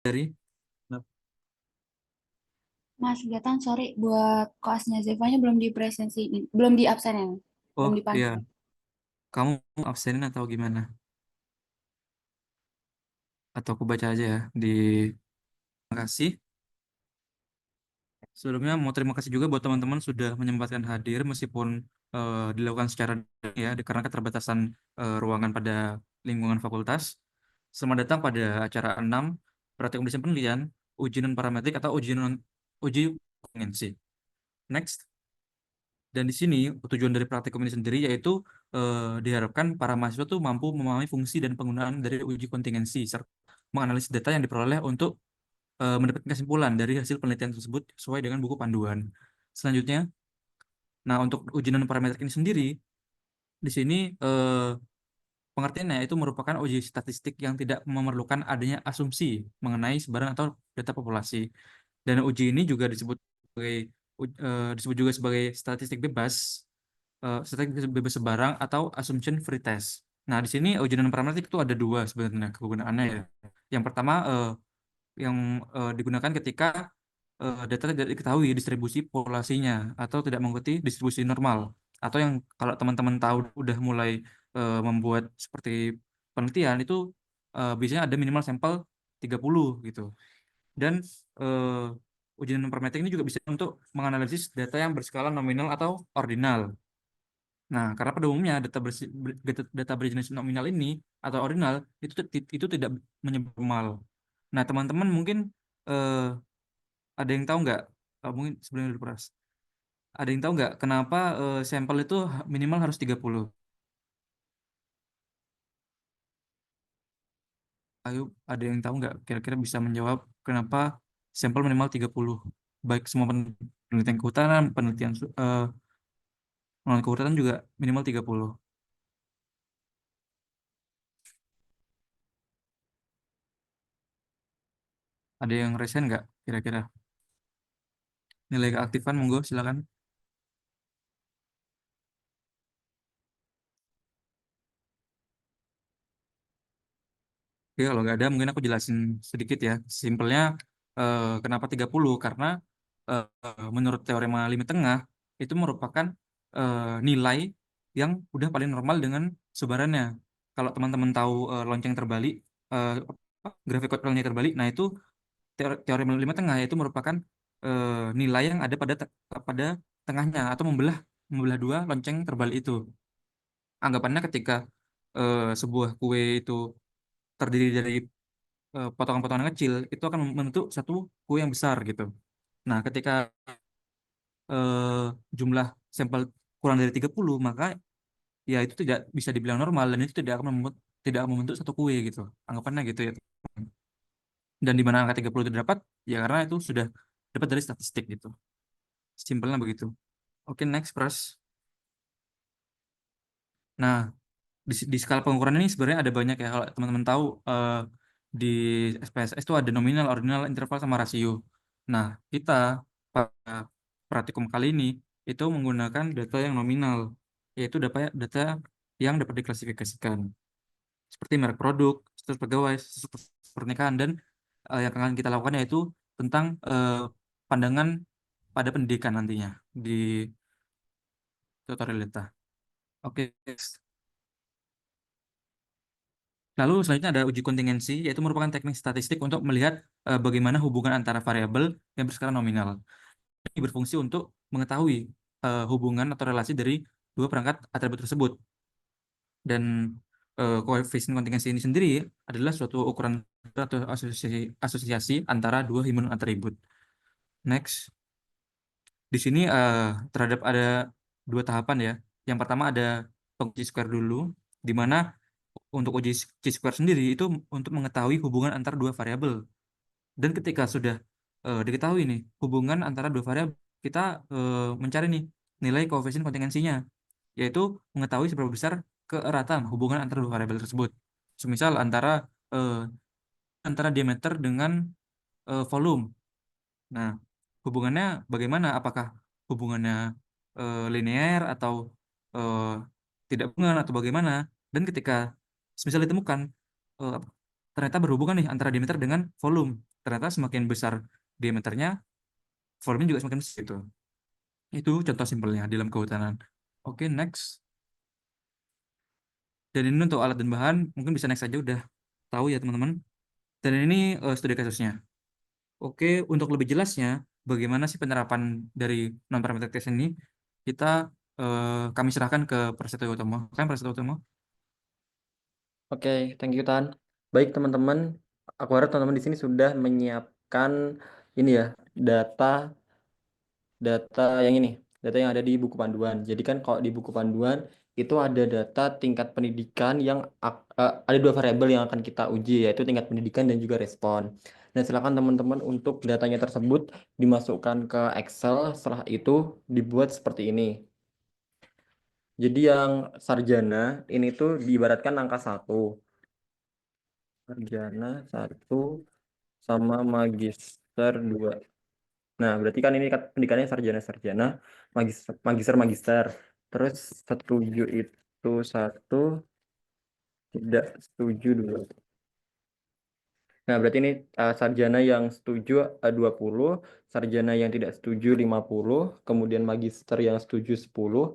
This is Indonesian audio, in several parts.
dari. Mas Gatan, sorry buat kelasnya Zevanya belum dipresensi, belum di absenin, belum Oh dipanggil. iya, kamu absenin atau gimana? Atau aku baca aja ya di. Terima kasih. Sebelumnya mau terima kasih juga buat teman-teman sudah menyempatkan hadir meskipun dilakukan secara daring ya karena keterbatasan ruangan pada lingkungan fakultas. Selamat datang pada acara 6 praktik pemeriksaan penelitian uji non parametrik atau uji kompetensi. Next. Dan di sini tujuan dari praktikum ini sendiri yaitu diharapkan para mahasiswa tuh mampu memahami fungsi dan penggunaan dari uji kontingensi serta menganalisis data yang diperoleh untuk mendapatkan kesimpulan dari hasil penelitian tersebut sesuai dengan buku panduan. Selanjutnya, nah untuk uji non parametrik ini sendiri, di sini pengertiannya itu merupakan uji statistik yang tidak memerlukan adanya asumsi mengenai sebaran atau data populasi. Dan uji ini juga disebut juga sebagai statistik bebas, statistik bebas sebarang atau assumption free test. Nah, di sini uji non parametrik itu ada dua sebenarnya kegunaannya ya. Yang pertama yang digunakan ketika data tidak diketahui distribusi populasinya atau tidak mengikuti distribusi normal atau yang kalau teman-teman tahu udah mulai membuat seperti penelitian itu biasanya ada minimal sampel 30 gitu. Dan ujian parametrik ini juga bisa untuk menganalisis data yang berskala nominal atau ordinal. Nah, karena pada umumnya data berjenis nominal ini atau ordinal itu tidak menyebut normal. Nah, teman-teman mungkin eh, ada yang tahu nggak? Mungkin sebelumnya dulu Pras. Ada yang tahu nggak kenapa sampel itu minimal harus 30? Ayo, ada yang tahu nggak kira-kira bisa menjawab kenapa sampel minimal 30? Baik semua penelitian kehutanan, penelitian non kehutanan juga minimal 30. Ada yang resen nggak kira-kira? Nilai keaktifan monggo silakan. Oke, kalau nggak ada mungkin aku jelasin sedikit ya. Simpelnya kenapa 30? Karena menurut teorema limit tengah itu merupakan nilai yang udah paling normal dengan sebarannya. Kalau teman-teman tahu lonceng terbalik, grafik lonceng terbalik, nah itu teorema limit tengah itu merupakan nilai yang ada pada tengahnya atau membelah membelah dua lonceng terbalik itu. Anggapannya ketika sebuah kue itu terdiri dari potongan-potongan kecil itu akan membentuk satu kue yang besar gitu. Nah, ketika eh, jumlah sampel kurang dari 30 maka ya itu tidak bisa dibilang normal dan itu tidak akan membentuk satu kue gitu. Anggapannya gitu ya. Dan di mana angka 30 itu dapat ya karena itu sudah dapat dari statistik gitu. Simpelnya begitu. Oke, next, Pras. Nah, di skala pengukuran ini sebenarnya ada banyak ya kalau teman-teman tahu di SPSS itu ada nominal, ordinal, interval sama rasio. Nah, kita pada praktikum kali ini itu menggunakan data yang nominal, yaitu data yang dapat diklasifikasikan seperti merek produk, status pegawai, status pernikahan dan yang akan kita lakukan yaitu tentang pandangan pada pendidikan nantinya di tutorial data. Oke. Lalu selanjutnya ada uji kontingensi, yaitu merupakan teknik statistik untuk melihat bagaimana hubungan antara variabel yang berskala nominal. Ini berfungsi untuk mengetahui hubungan atau relasi dari dua perangkat atribut tersebut. Dan koefisien kontingensi ini sendiri adalah suatu ukuran atau asosiasi antara dua himpunan atribut. Next, di sini terhadap ada dua tahapan ya. Yang pertama ada penguji square dulu, di mana untuk uji chi-square sendiri itu untuk mengetahui hubungan antara dua variabel. Dan ketika sudah diketahui nih hubungan antara dua variabel, kita mencari nih nilai koefisien kontingensinya, yaitu mengetahui seberapa besar keeratan hubungan antara dua variabel tersebut. Semisal eh, antara diameter dengan volume. Nah, hubungannya bagaimana? Apakah hubungannya linear atau eh, tidak hubungan atau bagaimana? Dan ketika semisal ditemukan apa, ternyata berhubungan nih antara diameter dengan volume. Ternyata semakin besar diameternya, volumenya juga semakin besar gitu. Itu contoh simpelnya di dalam kehutanan. Oke, next. Dan ini untuk alat dan bahan, mungkin bisa next aja udah tahu ya teman-teman. Dan ini studi kasusnya. Oke, untuk lebih jelasnya, bagaimana sih penerapan dari non-parametric test ini, kita kami serahkan ke Prasetyo Utomo. Kan Prasetyo Utomo? Oke, thank you Tan. Baik teman-teman, aku harap teman-teman di sini sudah menyiapkan ini ya, data data yang ini, data yang ada di buku panduan. Jadi kan kalau di buku panduan itu ada data tingkat pendidikan yang ada dua variabel yang akan kita uji, yaitu tingkat pendidikan dan juga respon. Dan silakan teman-teman untuk datanya tersebut dimasukkan ke Excel, setelah itu dibuat seperti ini. Jadi yang sarjana ini tuh diibaratkan angka 1. Sarjana 1 sama magister 2. Nah, berarti kan ini pendidikannya sarjana-sarjana, magister-magister. Terus setuju itu 1, tidak setuju 2. Nah, berarti ini sarjana yang setuju 20, sarjana yang tidak setuju 50, kemudian magister yang setuju 10,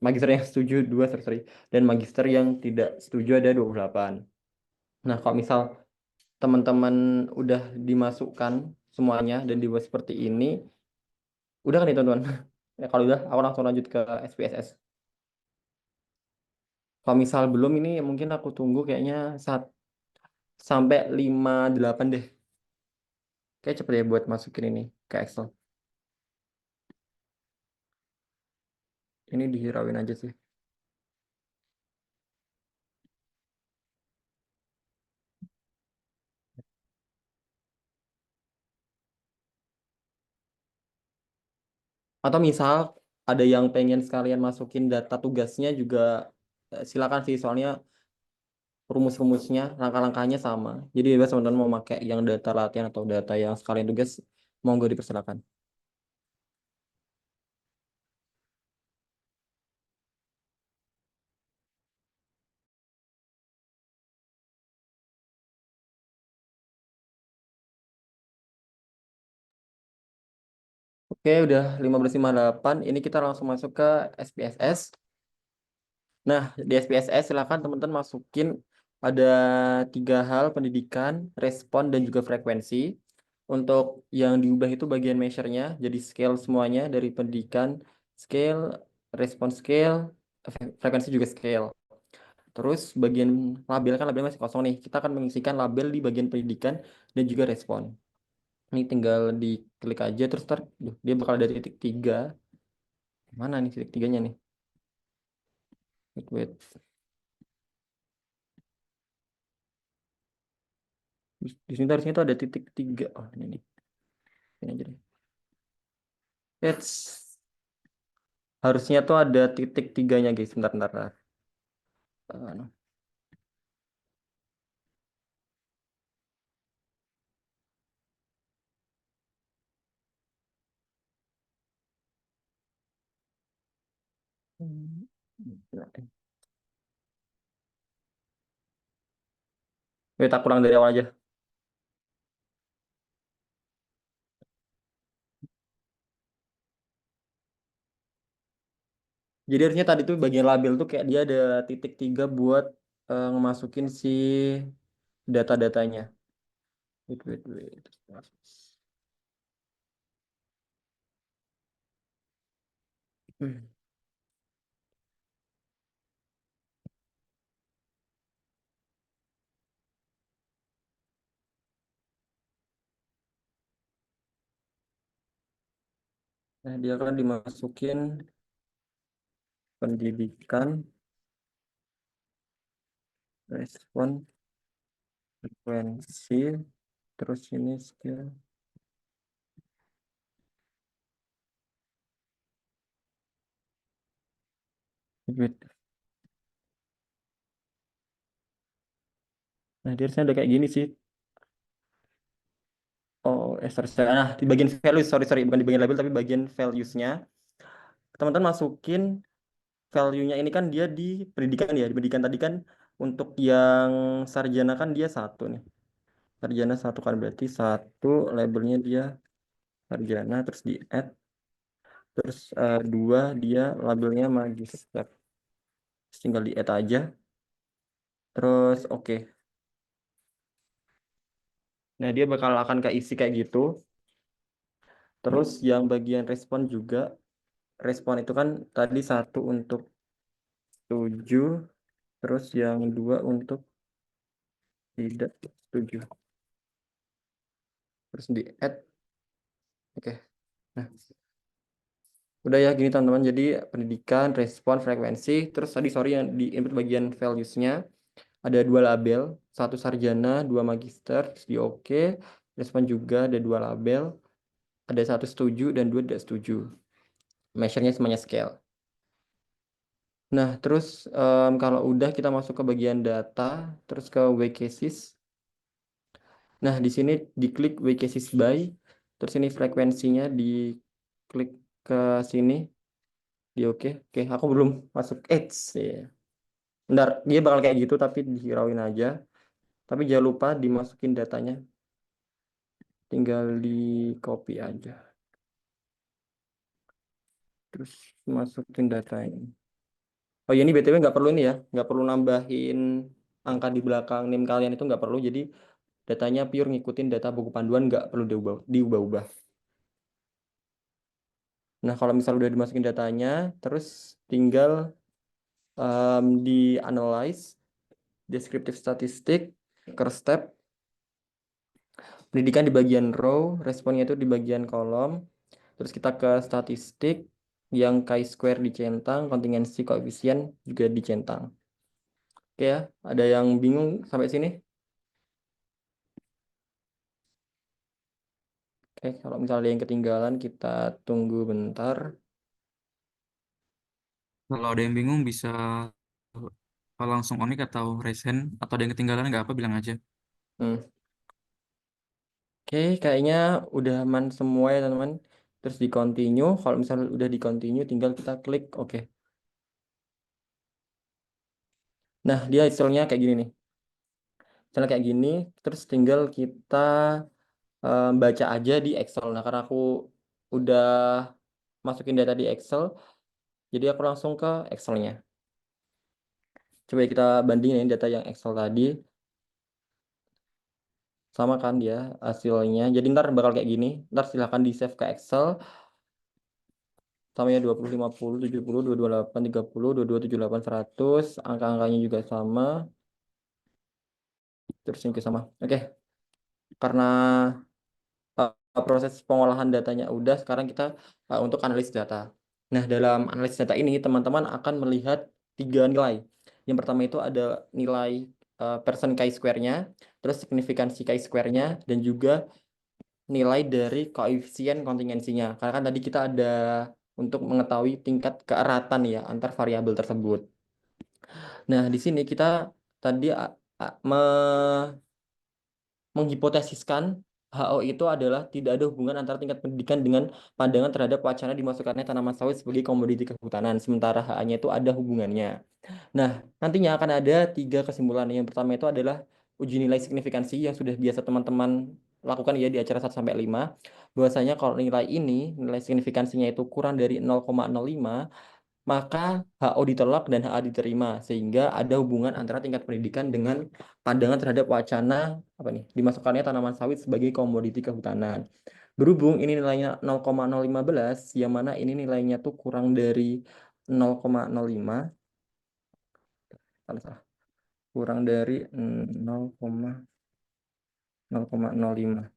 magister yang setuju 2, sorry, dan magister yang tidak setuju ada 28. Nah, kalau misal teman-teman udah dimasukkan semuanya dan dibuat seperti ini, udah kan nih teman-teman? Ya, kalau udah, aku langsung lanjut ke SPSS. Kalau misal belum ini mungkin aku tunggu kayaknya sampai 58 deh. Kayak cepet ya buat masukin ini ke Excel. Ini dihirauin aja sih. Atau misal ada yang pengen sekalian masukin data tugasnya juga silakan sih, soalnya rumus-rumusnya, langkah-langkahnya sama. Jadi bebas teman-teman mau pakai yang data latihan atau data yang sekalian tugas, monggo dipersilakan. Oke, udah 15.58. Ini kita langsung masuk ke SPSS. Nah, di SPSS silakan teman-teman masukin ada 3 hal: pendidikan, respon, dan juga frekuensi. Untuk yang diubah itu bagian measure-nya, jadi scale semuanya dari pendidikan, scale, respon scale, frekuensi juga scale. Terus bagian label kan labelnya masih kosong nih. Kita akan mengisikan label di bagian pendidikan dan juga respon. Ini tinggal diklik aja terus dia bakal ada titik 3. Mana nih titik 3-nya nih? Wait. Di sini harusnya tuh ada titik 3. Oh, ini nih. Ini aja deh. Harusnya tuh ada titik 3-nya guys. Bentar. Anu. Wait, tak kurang dari awal aja. Jadi harusnya tadi tuh bagian label tuh kayak dia ada titik 3 buat ngemasukin si data-datanya. Wait. Hmm. Nah, dia akan dimasukin pendidikan, respon, frekuensi, terus ini skill. Wait. Nah, dia harusnya ada kayak gini sih. Oh, sorry. Nah, di bagian values, sorry, bukan di bagian label, tapi bagian values-nya. Teman-teman masukin value-nya ini kan dia di pendidikan ya. Di pendidikan tadi kan Untuk yang sarjana kan dia satu nih. Sarjana satu kan berarti satu labelnya dia sarjana terus di add. Terus dua dia labelnya magister. Terus tinggal di add aja. Terus oke. Nah dia bakal akan keisi kayak gitu. Terus yang bagian respon juga. Respon itu kan tadi satu untuk 7. Terus yang dua untuk tidak setuju. Terus di add. Oke. Nah, udah ya gini teman-teman. Jadi pendidikan, respon, frekuensi. Terus tadi sorry yang di input bagian values-nya ada 2 label, 1 sarjana, 2 magister, terus di oke. Respon juga ada 2 label, ada 1 setuju dan 2 tidak setuju. Measure-nya semuanya scale. Nah, terus kalau udah kita masuk ke bagian data, terus ke weak cases. Nah, di sini diklik weak cases by, terus ini frekuensinya diklik ke sini, di oke. Oke, aku belum masuk edge ya. Bentar, dia bakal kayak gitu tapi dihirauin aja. Tapi jangan lupa dimasukin datanya. Tinggal di copy aja. Terus masukin data ini. Oh ya ini BTW nggak perlu ini ya. Nggak perlu nambahin angka di belakang NIM kalian itu nggak perlu. Jadi datanya pure ngikutin data buku panduan nggak perlu diubah-ubah. Nah kalau misal udah dimasukin datanya, terus tinggal di analyze, descriptive statistik, curve step, pendidikan di bagian row, responnya itu di bagian kolom. Terus kita ke statistik yang chi-square dicentang, kontingensi koefisien juga dicentang. Oke ya, ada yang bingung sampai sini? Oke, kalau misalnya ada yang ketinggalan kita tunggu bentar. Kalau ada yang bingung bisa langsung onik atau raise hand, atau ada yang ketinggalan nggak apa bilang aja. Hmm. Oke, kayaknya udah aman semua ya teman-teman. Terus di continue, kalau misalnya udah di continue tinggal kita klik oke. Nah, dia hasilnya kayak gini nih. Hasilnya kayak gini, terus tinggal kita baca aja di Excel. Nah, karena aku udah masukin data di Excel, jadi aku langsung ke Excel-nya. Coba kita bandingin data yang Excel tadi. Sama kan dia hasilnya. Jadi ntar bakal kayak gini. Ntar silahkan di save ke Excel. Sama ya 20, 50, 70, 228, 30, 22, 78, 100. Angka-angkanya juga sama. Terus ini juga sama. Oke. Karena proses pengolahan datanya udah, sekarang kita untuk analis data. Nah, dalam analis data ini teman-teman akan melihat 3 nilai. Yang pertama itu ada nilai persen chi-square-nya, terus signifikansi chi-square-nya, dan juga nilai dari koefisien kontingensinya. Karena kan tadi kita ada untuk mengetahui tingkat keeratan ya antar variabel tersebut. Nah, di sini kita tadi menghipotesiskan HO itu adalah tidak ada hubungan antara tingkat pendidikan dengan pandangan terhadap wacana dimasukkannya tanaman sawit sebagai komoditi kehutanan, sementara HA-nya itu ada hubungannya. Nah, nantinya akan ada 3 kesimpulan. Yang pertama itu adalah uji nilai signifikansi yang sudah biasa teman-teman lakukan ya di acara 1 sampai 5. Bahwasanya kalau nilai ini, nilai signifikansinya itu kurang dari 0,05, maka HO ditolak dan HA diterima sehingga ada hubungan antara tingkat pendidikan dengan pandangan terhadap wacana apa nih dimasukkannya tanaman sawit sebagai komoditi kehutanan. Berhubung ini nilainya 0,015 yang mana ini nilainya tuh kurang dari 0,05 salah kurang dari 0,005.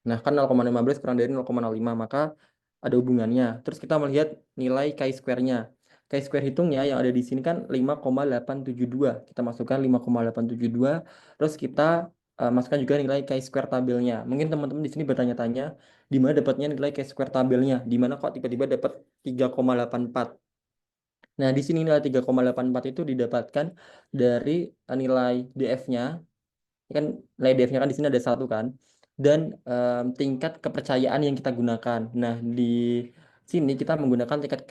Nah, kan 0,15 kurang dari 0,05, maka ada hubungannya. Terus kita melihat nilai chi-square-nya. Chi-square hitungnya yang ada di sini kan 5,872. Kita masukkan 5,872. Terus kita masukkan juga nilai chi-square tabelnya. Mungkin teman-teman di sini bertanya-tanya, di mana dapatnya nilai chi-square tabelnya? Di mana kok tiba-tiba dapat 3,84? Nah, di sini nilai 3,84 itu didapatkan dari nilai DF-nya. Kan nilai DF-nya kan di sini ada 1 kan. Dan tingkat kepercayaan yang kita gunakan. Nah, di sini kita menggunakan tingkat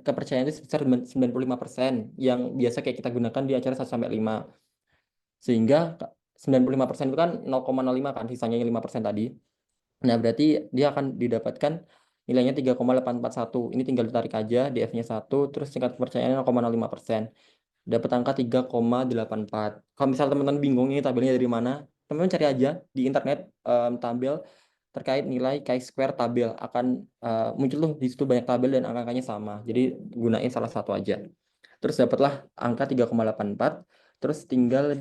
kepercayaan itu sebesar 95% yang biasa kayak kita gunakan di acara 1 sampai 5. Sehingga 95% itu kan 0,05 kan, sisanya yang 5% tadi. Nah, berarti dia akan didapatkan nilainya 3,841. Ini tinggal ditarik aja DF-nya 1, terus tingkat kepercayaannya 0,05%. Dapat angka 3,84. Kalau misal teman-teman bingung ini tabelnya dari mana, teman-teman cari aja di internet tabel terkait nilai chi-square tabel. Akan muncul tuh di situ banyak tabel dan angka-angkanya sama. Jadi gunain salah satu aja. Terus dapatlah angka 3,84. Terus tinggal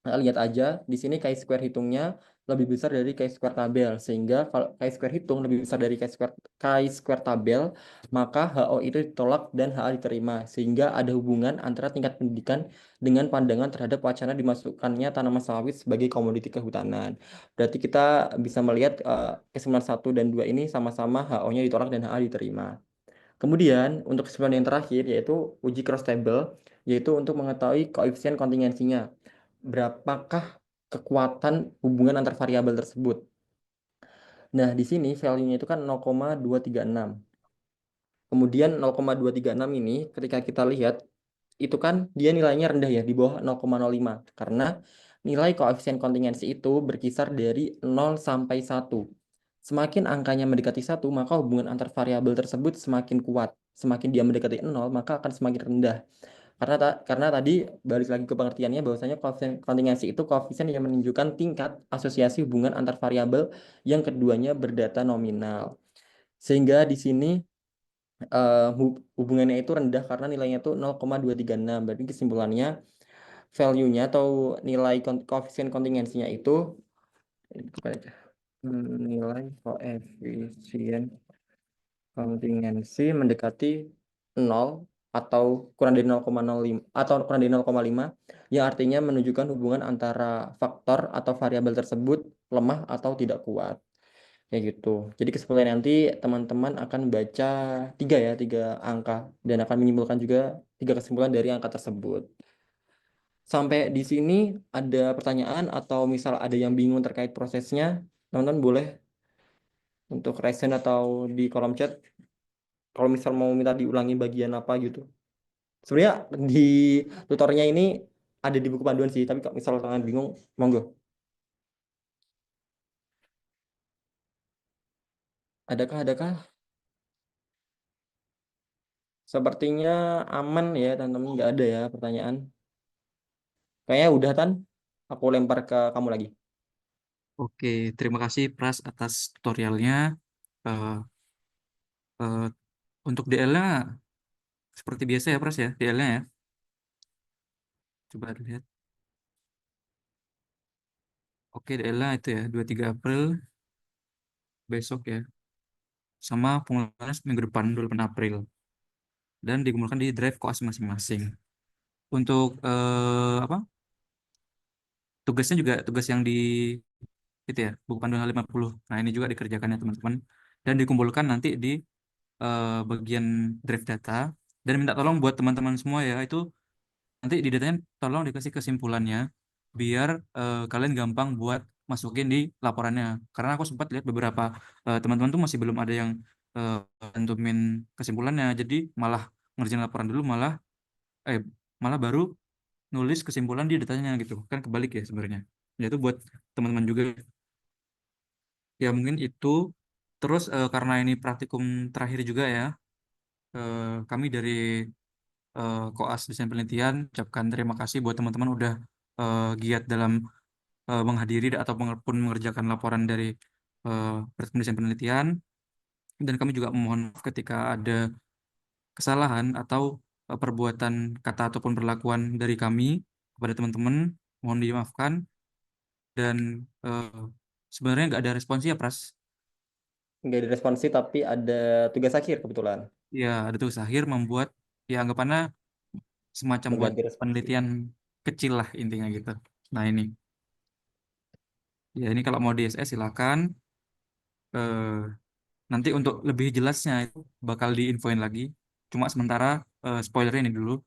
lihat aja di sini chi-square hitungnya lebih besar dari chi-square tabel, sehingga kalau chi-square hitung lebih besar dari chi-square tabel, maka HO itu ditolak dan HA diterima, sehingga ada hubungan antara tingkat pendidikan dengan pandangan terhadap wacana dimasukkannya tanaman sawit sebagai komoditi kehutanan. Berarti kita bisa melihat kesimpulan 1 dan 2 ini sama-sama HO-nya ditolak dan HA diterima. Kemudian untuk kesimpulan yang terakhir yaitu uji cross table, yaitu untuk mengetahui koefisien kontingensinya. Berapakah kekuatan hubungan antar variabel tersebut? Nah, di sini value-nya itu kan 0,236. Kemudian 0,236 ini ketika kita lihat itu kan dia nilainya rendah ya, di bawah 0,05, karena nilai koefisien kontingensi itu berkisar dari 0 sampai 1. Semakin angkanya mendekati 1, maka hubungan antar variabel tersebut semakin kuat. Semakin dia mendekati 0, maka akan semakin rendah. Karena tadi balik lagi ke pengertiannya bahwasanya koefisien kontingensi itu koefisien yang menunjukkan tingkat asosiasi hubungan antar variabel yang keduanya berdata nominal. Sehingga di sini hubungannya itu rendah karena nilainya itu 0,236. Berarti kesimpulannya value-nya atau nilai koefisien kontingensinya itu nilai koefisien kontingensi mendekati 0 atau kurang dari 0,05 atau kurang dari 0,5 yang artinya menunjukkan hubungan antara faktor atau variabel tersebut lemah atau tidak kuat. Kayak gitu. Jadi kesimpulannya nanti teman-teman akan baca tiga angka dan akan menyimpulkan juga 3 kesimpulan dari angka tersebut. Sampai di sini ada pertanyaan atau misal ada yang bingung terkait prosesnya, teman-teman boleh untuk raise hand atau di kolom chat kalau misal mau minta diulangi bagian apa gitu. Sebenarnya di tutornya ini ada di buku panduan sih, tapi kalau misal kalian bingung, monggo. Adakah? Sepertinya aman ya, teman-teman. Nggak ada ya pertanyaan. Kayaknya udah, Tan. Aku lempar ke kamu lagi. Oke, terima kasih Pras atas tutorialnya. Eh, eh, untuk DL-nya seperti biasa ya Pras ya, DL-nya ya. Coba lihat. Oke, DL-nya itu ya, 23 April besok ya. Sama pengumuman minggu depan, 28 April. Dan dikumpulkan di drive koas masing-masing. Untuk apa? Tugasnya juga tugas yang di itu ya, buku panduan H50. Nah, ini juga dikerjakan ya teman-teman. Dan dikumpulkan nanti di bagian drive data. Dan minta tolong buat teman-teman semua ya, itu nanti di datanya tolong dikasih kesimpulannya biar kalian gampang buat masukin di laporannya. Karena aku sempat lihat beberapa teman-teman tuh masih belum ada yang uh, cantumin kesimpulannya. Jadi malah ngerjain laporan dulu eh malah baru nulis kesimpulan di datanya gitu. Kan kebalik ya sebenarnya. Ya itu buat teman-teman juga. Ya mungkin itu. Terus karena ini praktikum terakhir juga ya, kami dari Koas Desain Penelitian ucapkan terima kasih buat teman-teman udah giat dalam menghadiri ataupun mengerjakan laporan dari praktikum desain penelitian. Dan kami juga memohon maaf ketika ada kesalahan atau perbuatan kata ataupun perlakuan dari kami kepada teman-teman. Mohon dimaafkan. Dan sebenarnya nggak ada responsnya, Pras. Nggak ada responsi, tapi ada tugas akhir kebetulan. Ya, ada tugas akhir membuat ya anggapannya semacam buat Mengganti responsi. penelitian kecil lah intinya gitu. Nah ini, ya ini kalau mau di SS silakan. Eh, Nanti untuk lebih jelasnya itu bakal diinfoin lagi. Cuma sementara spoilernya ini dulu.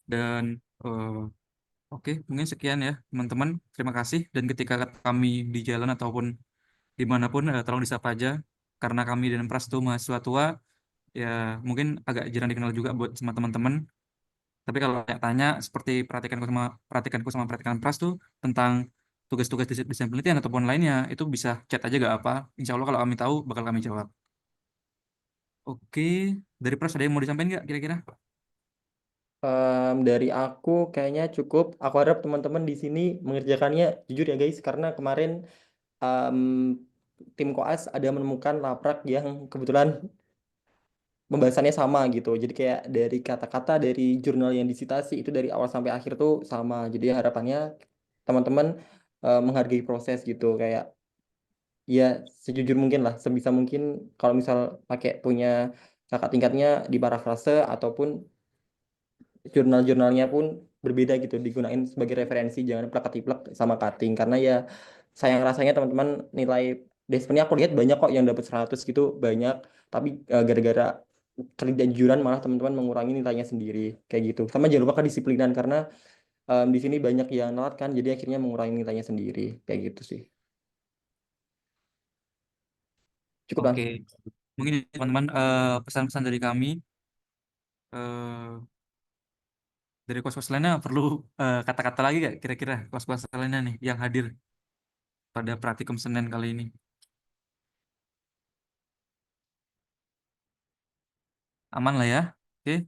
Dan oke, mungkin sekian ya teman-teman. Terima kasih. Dan ketika kami di jalan ataupun dimanapun, tolong disapa aja. karena kami dan Pras itu mahasiswa tua, ya mungkin agak jarang dikenal juga buat sama teman-teman. Tapi kalau tanya seperti perhatikanku sama Pras tuh tentang tugas-tugas desain penelitian ataupun lainnya, itu bisa chat aja gak apa. Insya Allah kalau kami tahu bakal kami jawab. Oke, dari Pras ada yang mau disampaikan nggak kira-kira? Dari aku kayaknya cukup. Aku harap teman-teman di sini mengerjakannya jujur ya guys, karena kemarin em, tim koas ada menemukan laprak yang kebetulan pembahasannya sama gitu. Jadi kayak dari kata-kata dari jurnal yang disitasi itu dari awal sampai akhir tuh sama. Jadi harapannya teman-teman menghargai proses gitu. Kayak ya sejujur mungkin lah, sebisa mungkin kalau misal pakai punya kakak tingkatnya di parafrase ataupun jurnal-jurnalnya pun berbeda gitu digunain sebagai referensi, jangan plak-ketiplek sama cutting karena ya sayang rasanya teman-teman nilai sebenarnya aku lihat banyak kok yang dapat 100 gitu banyak, tapi gara-gara ketidakjujuran malah teman-teman mengurangi nilainya sendiri kayak gitu. Sama jangan lupa kedisiplinan karena di sini banyak yang nelat kan, jadi akhirnya mengurangi nilainya sendiri kayak gitu sih. Cukup Oke, lah. mungkin teman-teman pesan-pesan dari kami. eh, dari kos-kos lainnya perlu kata-kata lagi gak kira-kira kos-kos lainnya nih yang hadir pada praktikum Senin kali ini? Aman lah ya. Oke,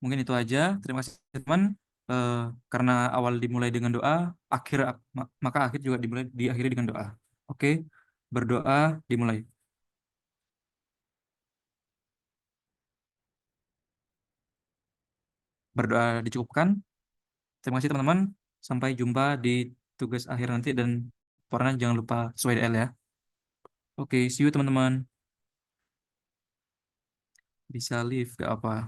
mungkin itu aja. Terima kasih teman. Eh, karena awal dimulai dengan doa, maka akhir juga diakhiri dengan doa. Oke, berdoa dimulai. Berdoa dicukupkan. Terima kasih teman-teman. Sampai jumpa di tugas akhir nanti dan warna jangan lupa sesuai DL ya. Oke, see you teman-teman. Bisa live gak apa.